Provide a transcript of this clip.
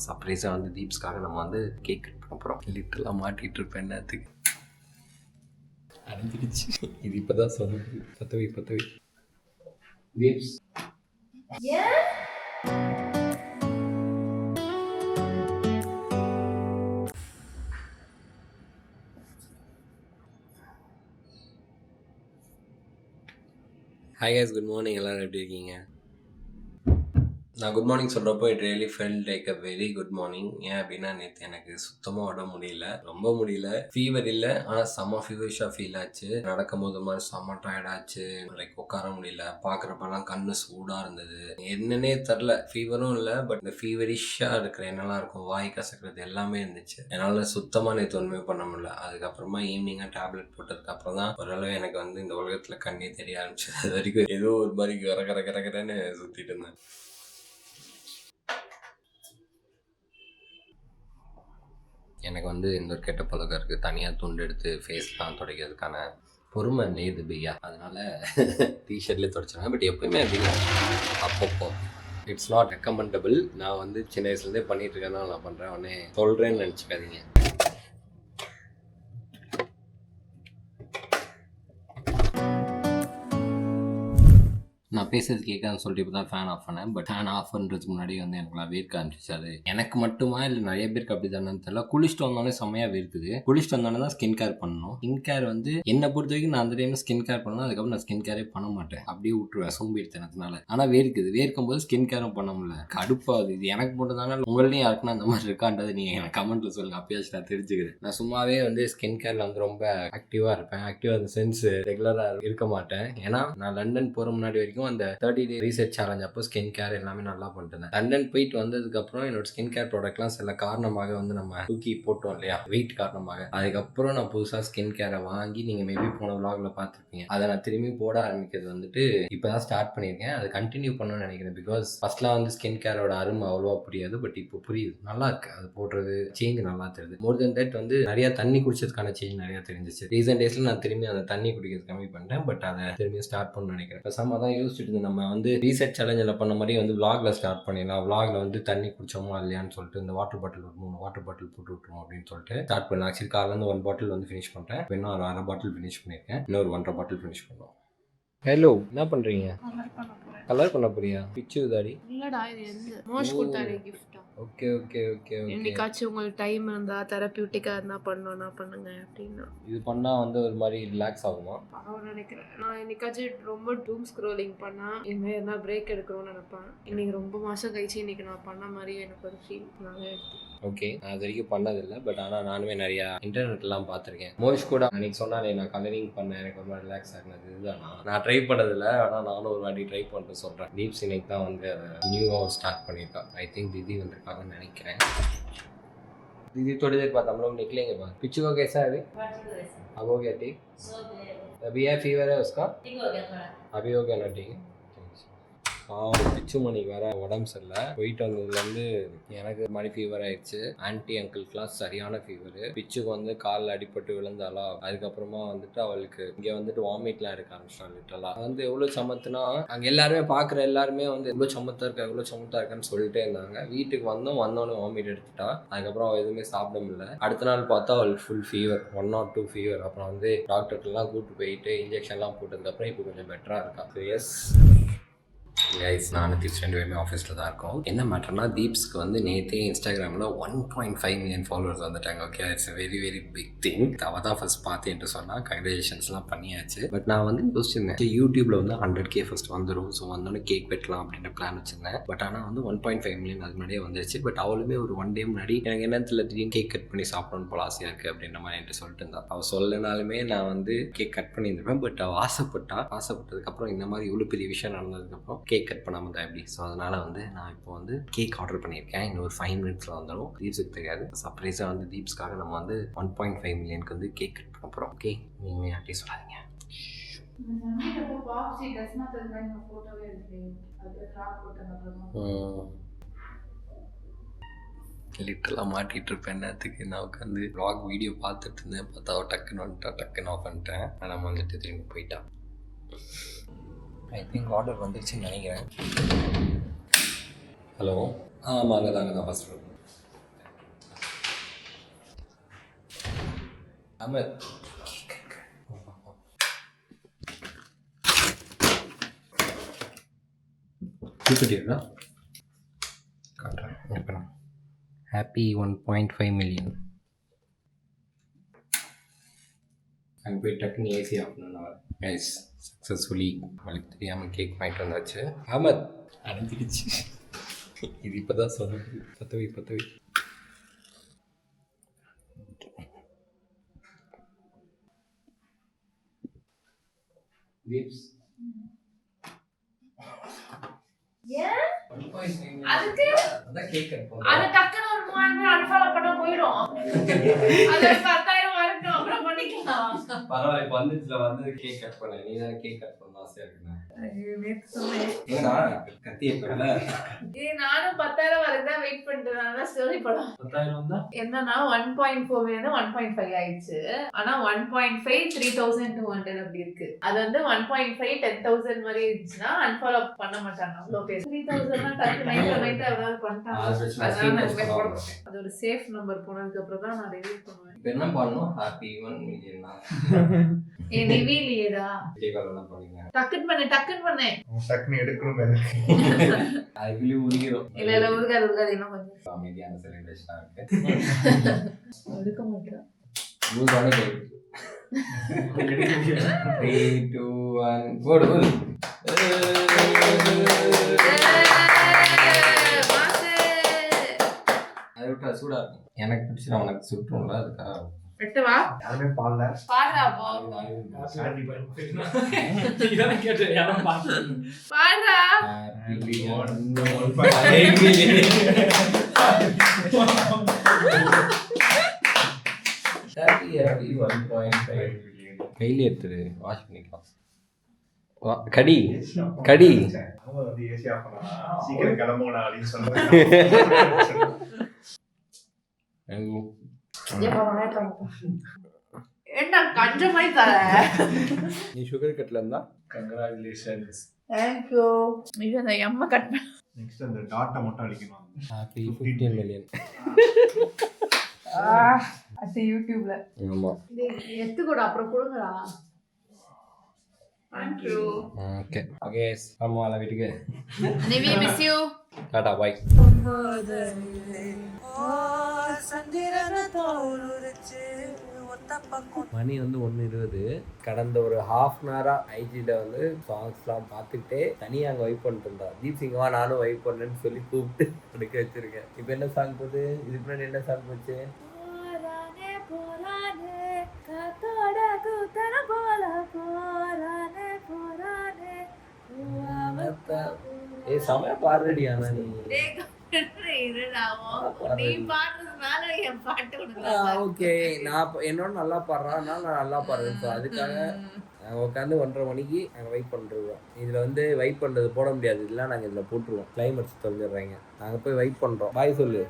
சர்ப்ரைஸாக வந்து தீப்ஸ்க்காக நம்ம வந்து கேக் கட் பண்ண போகிறோம். லிட்டரெலாம் மாட்டிகிட்டு இருப்பேன் என்னத்துக்கு அடைஞ்சிடுச்சு. இது இப்போ தான் சொல்லுது. பத்தவி தீப்ஸ் ஹாய் கைஸ், குட் மார்னிங். எல்லோரும் எப்படி இருக்கீங்க? நான் குட் மார்னிங் சொல்கிறப்போ it really felt like a very good morning. ஏன் அப்படின்னா நேற்று எனக்கு சுத்தமாக உட முடியல, ரொம்ப முடியல. ஃபீவர் இல்லை, ஆனால் செம்ம ஃபீவரிஷாக ஃபீல் ஆச்சு. நடக்கும் போது மாதிரி செம்ம டயர்டாச்சு. லைக் உட்கார முடியல, பார்க்குறப்பெல்லாம் கண்ணு சூடாக இருந்தது. என்னன்னே தெரில, ஃபீவரும் இல்லை, பட் இந்த ஃபீவரிஷாக இருக்கிற என்னெல்லாம் இருக்கும், வாய் கசக்கிறது எல்லாமே இருந்துச்சு. என்னால் சுத்தமாக நேற்று ஒன்றுமே பண்ண முடியல. அதுக்கப்புறமா ஈவினிங்காக டேப்லெட் போட்டதுக்கப்புறம் தான் ஓரளவு எனக்கு வந்து இந்த உலகத்தில் கண்ணே தெரிய ஆரம்பிச்சது. அது வரைக்கும் ஏதோ ஒரு மாதிரி கரகரன்னு சுற்றிட்டு இருந்தேன். எனக்கு வந்து இந்த ஒரு கெட்ட பழக்கம் இருக்குது, தனியாக துண்டு எடுத்து ஃபேஸ்லாம் துடைக்கிறதுக்கான பொறுமை இது பையா. அதனால் டிஷர்ட்லேயே துடைச்சிருவேன். பட் எப்போயுமே அப்படின்னா அப்பப்போ இட்ஸ் நாட் ரெக்கமெண்டபிள். நான் வந்து சின்ன வயசுலேருந்தே பண்ணிகிட்டு இருக்கேன்னா நான் பண்ணுறேன், உடனே சொல்கிறேன்னு நினச்சிக்காதீங்க. நான் பேசுறது கேட்காதுன்னு சொல்லிட்டு இப்போ தான் ஃபேன் ஆஃப் பண்ணேன். பட் ஃபேன் ஆஃப் பண்ணுறதுக்கு முன்னாடி வந்து எனக்கு வேர்க்க ஆரம்பிச்சிச்சு. அது எனக்கு மட்டுமா இல்லை நிறைய பேருக்கு அப்படி தானே தெரியல. குளிச்சுட்டு வந்தோடனே செம்மையாக வேர்க்குது. குளிச்சுட்டு வந்தோடனே தான் ஸ்கின் கேர் பண்ணணும். ஸ்கின் கேர் வந்து என்னை பொறுத்த வரைக்கும் நான் அந்த டைமில் ஸ்கின் கேர் பண்ணலாம், அதுக்கப்புறம் நான் ஸ்கின் கேரே பண்ண மாட்டேன், அப்படியே விட்டுருவேன் சோம்பேறித்தனத்தினால. ஆனால் வேர்க்கும் போது ஸ்கின் கேரும் பண்ண முடியல, கடுப்பாகுது. இது எனக்கு மட்டும் தானே, உங்களையும் யாருக்குன்னா அந்த மாதிரி இருக்கான்றது நீங்கள் எனக்கு கமெண்ட்டில் சொல்லுங்கள், அப்பயாச்சும் நான் தெரிஞ்சுக்கிறேன். நான் சும்மாவே வந்து ஸ்கின் கேரில் வந்து ரொம்ப ஆக்டிவாக இருப்பேன். ஆக்டிவாக அந்த சென்ஸ் ரெகுலராக இருக்க மாட்டேன். ஏன்னா நான் லண்டன் போகிற முன்னாடி வரைக்கும் அந்த 30 டே ரீசெட் சேலஞ்ச் அப்போ ஸ்கின் கேர் எல்லாமே நல்லா பண்ணிட்டேன். லண்டன் போயிட்டு வந்ததுக்கப்புறம் என்னோட ஸ்கின் கேர் ப்ராடக்ட்லாம் சில காரணமாக வந்து நம்ம தூக்கி போட்டோம் இல்லையா, வெயிட் காரணமாக. அதுக்கப்புறம் நான் புதுசாக ஸ்கின் கேரை வாங்கி, நீங்கள் மேபி போன விலாக்ல பார்த்துருப்பீங்க, அதை நான் திரும்பி போட ஆரம்பிக்கிறது வந்துட்டு இப்போ தான் ஸ்டார்ட் பண்ணியிருக்கேன். அதை கண்டினியூ பண்ணணும்னு நினைக்கிறேன். பிகாஸ் ஃபர்ஸ்ட்லாம் வந்து ஸ்கின் கேரோட அருமை அவ்வளோவா புரியாது, பட் இப்போ புரியுது. நல்லா இருக்கு, அது போடுறது சேஞ்ச் நல்லா தெரியுது. மோர் தென் தட் வந்து நிறைய தண்ணி குடிச்சதுக்கான சேஞ்ச் நிறைய தெரிஞ்சிச்சு. ரீசெண்ட் டேஸ்ல நான் திரும்பி அந்த தண்ணி குடிக்கிறது கம்மி பண்ணிட்டேன், பட் அதை திரும்பி ஸ்டார்ட் பண்ணணும்னு நினைக்கிறேன். பேசாம தான் யோசிச்சுட்டு நம்ம வந்து ரீசெட் சேலஞ்சில் பண்ண மாதிரி வந்து விலாக்ல ஸ்டார்ட் பண்ணிடலாம். விலாக்ல வந்து தண்ணி குடிச்சோமா இல்லையான்னு சொல்லிட்டு இந்த வாட்டர் பாட்டில் ஒரு 3 வாட்டர் பாட்டில் போட்டு விட்டுருவோம் அப்படின்னு சொல்லிட்டு ஸ்டார்ட் பண்ணலாம். ஆக்சுவலி காலையில் 1 பாட்டில் வந்து ஃபினிஷ் பண்ணிட்டேன். இன்னும் ஒரு 1/2 பாட்டில் ஃபினிஷ் பண்ணியிருக்கேன். இன்னொரு 1.5 பாட்டில் ஃபினிஷ் பண்ணுவோம். ஹலோ, என்ன பண்றீங்க? கலர் பண்ண போறியா? பிச்சு தாடி இல்லடா, இது எந்த மோஷ் கொடுத்தாரு கிஃப்ட்டா. Okay okay okay okay. என்னைக்காச்சும் உங்களுக்கு டைம் இருந்தா தெரபியூட்டிக்கா இருந்தா பண்ணணும்னா பண்ணுங்க அப்படின்னா. இது பண்ணா வந்து ஒரு மாதிரி ரிலாக்ஸ் ஆகுமா? நான் நினைக்கிறேன். நான் என்னைக்காச்சும் ரொம்ப டூம் ஸ்க்ரோலிங் பண்ணா இனிமேல் என்ன பிரேக் எடுக்கணும்னு நினைப்பேன். இன்னைக்கு ரொம்ப மாசம் கழிச்சு இன்னைக்கு நான் பண்ண மாதிரி எனக்கு ஒரு ஃபீல். நானே எடுத்தேன். ஓகே, நான் அது வரைக்கும் பண்ணதில்லை. பட் ஆனால் நானுமே நிறையா இன்டர்நெட்லாம் பார்த்துருக்கேன். மோஷ் கூட அன்றைக்கி சொன்னாலே நான் கலரிங் பண்ணேன், எனக்கு ரொம்ப ரிலாக்ஸ் ஆகினது. இதுதான் நான் ட்ரை பண்ணதில்லை, ஆனால் நானும் ஒரு வாட்டி ட்ரை பண்ணிட்டு சொல்கிறேன். தீப்ஸ் இன்னைக்கு தான் வந்து அதை நியூவாக ஸ்டார்ட் பண்ணியிருக்கா. ஐ திங்க் தீதி வந்திருக்காங்கன்னு நினைக்கிறேன். दीदी थोड़ी देर बाद हम लोग निकलेंगे बाहर। पिच्चू का कैसा है अभी? अब हो गया ठीक? अभी है फीवर है उसका? ठीक हो गया थोड़ा। अभी हो गया ना ठीक है? பிச்சு மணிக்கு வேற உடம்பு சரியில்லை. போயிட்டு வந்ததுலேருந்து எனக்கு மாதிரி ஃபீவர் ஆயிடுச்சு. ஆன்டி அங்கிள்க்குலாம் சரியான ஃபீவர். பிச்சுக்கு வந்து காலில் அடிபட்டு விழுந்தாலா, அதுக்கப்புறமா வந்துட்டு அவளுக்கு இங்கே வந்துட்டு வாமிட்லாம் எடுக்க ஆரம்பிச்சிட்டா. லிட்டரலாக வந்து எவ்வளோ சமத்துனா, அங்கே எல்லாருமே பார்க்குற எல்லாருமே வந்து எவ்வளோ சமத்தா இருக்கான்னு சொல்லிட்டே இருந்தாங்க. வீட்டுக்கு வந்தோடனே வாமிட் எடுத்துட்டா. அதுக்கப்புறம் அவள் எதுவுமே சாப்பிட முடியல. அடுத்த நாள் பார்த்தா அவளுக்கு ஃபுல் ஃபீவர், 1 or 2 ஃபீவர். அப்புறம் வந்து டாக்டர்லாம் கூப்பிட்டு போயிட்டு இன்ஜெக்ஷன்லாம் போட்டதுக்கப்புறம் இப்போ கொஞ்சம் பெட்டராக இருக்கா. எஸ் கைஸ், நானும் தீப்ஸ் 2 பேருமே ஆஃபீஸில் தான் இருக்கோம். என்ன மேட்டர்னா, தீப்ஸ்க்கு வந்து நேற்றே இன்ஸ்டாகிராமில் 1.5 மில்லியன் ஃபாலோவர்ஸ் வந்துட்டாங்க. Okay, it's a very very big thing. அவள் தான் ஃபஸ்ட் பார்த்தேன்ட்டு சொன்னால் கங்க்ராச்சுலேஷன்ஸ்லாம் பண்ணியாச்சு. பட் நான் வந்து யோசிச்சிருந்தேன், யூடியூப்பில் வந்து 100K ஃபஸ்ட் வந்துடும், ஸோ வந்தோடனே கேக் வெட்டலாம் அப்படின்ற பிளான் வச்சுருந்தேன். பட் ஆனால் வந்து 1.5 மில்லியன் அது முன்னாடியே வந்துருச்சு. பட் அவளுமே ஒரு 1 டே முன்னாடி எனக்கு என்னத்தில் திடீர்னு கேக் கட் பண்ணி சாப்பிடணும்னு போல ஆசையாக இருக்குது அப்படின்ற மாதிரி என்கிட்ட சொல்லிட்டு இருந்தா. அவள் சொல்லனாலுமே நான் வந்து கேக் கட் பண்ணியிருந்தேன். பட் அவள் ஆசைப்பட்டதுக்கப்புறம் இந்த மாதிரி இவ்வளோ பெரிய விஷயம் நடந்ததுக்கப்புறம் கேக் கட் பண்ணாமல் தான் எப்படி. ஸோ அதனால் வந்து நான் இப்போ வந்து கேக் ஆர்டர் பண்ணியிருக்கேன். இன்னும் ஒரு 5 மினிட்ஸில் வந்துடும். தீப்ஸுக்கு தெரியாது. சர்ப்ரைஸாக வந்து தீப்ஸ்க்காக நம்ம வந்து 1.5 மில்லியனுக்கு வந்து கேக் கட் பண்ண போகிறோம். ஓகே, நீங்கள் யார்ட்டையும் சொல்லாதீங்க. லிட்டரெலாம் மாட்டிகிட்டு இருப்பேன் என்னத்துக்கு. நான் உட்காந்து வ்ளாக் வீடியோ பார்த்துட்டு இருந்தேன். பார்த்தா டக்குன்னு ஆஃப் பண்ணிட்டேன். நம்ம வந்துட்டு திரும்பி போயிட்டான். ஐ திங்க் ஆர்டர் வந்துருச்சுன்னு நினைக்கிறேன். ஹலோ, ஆமாம், அங்கே தான் ஃபஸ்ட் அமர் தூக்கிட்டீங்களா? காட்டுறேன். Happy 1.5 million. அங்கே போய் டக்குன்னு ஏசி ஆஃப் பண்ணவர் கைஸ் சக்ஸஸ்ஃபுல்லி அவளுக்கு தெரியாமல் கேக் வாங்கிட்டு வந்தாச்சு. அமத் அடைஞ்சிடுச்சு. இது இப்போ தான் சொல்லுது. பத்தவை Lips. அதுக்கு அத கேக் கட் அது டக்குனு ஒரு 3000 அன்ஃபாலோ பண்ண போய்டும். அது 10000 வரட்டும் அப்புறம் பண்ணிக்கலாம். பரவாயில்லை இப்ப வந்துச்சுல வந்து கேக் கட் பண்ண. நீ தான் கேக் கட் பண்ண ஆசையா இருக்குனா? நேத்து சொன்னேன். ஏனா கத்தி ஏத்தல. நானும் 10000 வரதா வெயிட் பண்ணிட்டு நான் ஸ்டோரி படம். 10000 வந்தா என்னன்னா 1.4 வந்து 1.5 ஆயிடுச்சு. ஆனா 1.5 3200 அப்படி இருக்கு. அது வந்து 1.5 10000 மாதிரி இருந்துச்சுன்னா அன்ஃபாலோ பண்ண மாட்டாங்க. அவ்வளவு பேர் 3000 னா டக்கு நைட் அதாவது பண்ணிட்டாங்க. அது ஒரு சேஃப் நம்பர் போனதுக்கு அப்புறம் தான் நான் ரிவீல் பண்ணுவேன். இப்போ என்ன பண்ணனும்? ஹாப்பி 1 மில்லியன் தான். ரிவீல் இல்லையடா. கேக் வரலாம் பண்ணுங்க. டக்குன்னு பண்ணு. டக்குன்னு எடுக்கணும். அதுக்குள்ளே உருகிரும். இல்ல உருகாது இன்னும் கொஞ்சம் அமைதியான செலிப்ரேஷனா இருக்கு. எடுக்க மாட்டேன். மூணான கேக். 3 2 1 போடு. அது விட்டா சூடா இருக்கும். எனக்கு பிடிச்சா உனக்கு சுட்டும்ல அதுக்காக. வெட்டவா? யாருமே பாடல. பாடுறா போ. இதான் கேட்டேன். யாரும் பாடல. பாடுறா. ஹாப்பி 1 ஹாப்பி 1.5 கையில எடுத்து வாஷ் பண்ணிக்கலாம். கடி அவங்க வந்து ஏசி ஆஃப் பண்ணா சீக்கிரம் கிளம்புங்கடா அப்படின்னு சொன்னாங்க. என்ன கஞ்ச மாதிரி தர? நீ சுகர் கட்ல இருந்தா கங்க்ராச்சுலேஷன்ஸ். Thank you. இது அந்த எம்ம கட் பண்ண. நெக்ஸ்ட் அந்த டாட்டா மட்டும் அடிக்கணும். Happy 15 million. அது யூடியூப்ல. ஆமா. எத்து கூட அப்புறம் கொடுங்கடா. Thank you. Okay. அம்மால வீட்டுக்கு. Nivi miss you. Tata bye. மணி வந்து 1:20. கடந்த ஒரு ஹாஃப் அன் ஹவரா ஐஜியில் வந்து சாங்ஸ்லாம் பார்த்துக்கிட்டே தனியாக அங்கே வைப் பண்ணிட்டு இருந்தா. தீப் சிங்கவா நானும் வைப் பண்ணேன்னு சொல்லி கூப்பிட்டு எடுக்க வச்சிருக்கேன். இப்போ என்ன சாங் போகுது? இதுக்கு முன்னாடி என்ன சாங் போச்சு? ஏ செமையா பாடுறடி. ஆனா நீ ஓகே நான் என்னோட நல்லா பாடுறான், நான் நல்லா பாடுறேன். அதுக்காக உட்காந்து 1:30 மணிக்கு நாங்கள் வெயிட் பண்ணிருவோம். இதில் வந்து வெயிட் பண்ணுறது போட முடியாது. இல்லை நாங்கள் இதில் போட்டுருவோம். கிளைமேட்ஸ் தொலைஞ்சிடுறாங்க. நாங்கள் போய் வெயிட் பண்ணுறோம். பாய் சொல்லு.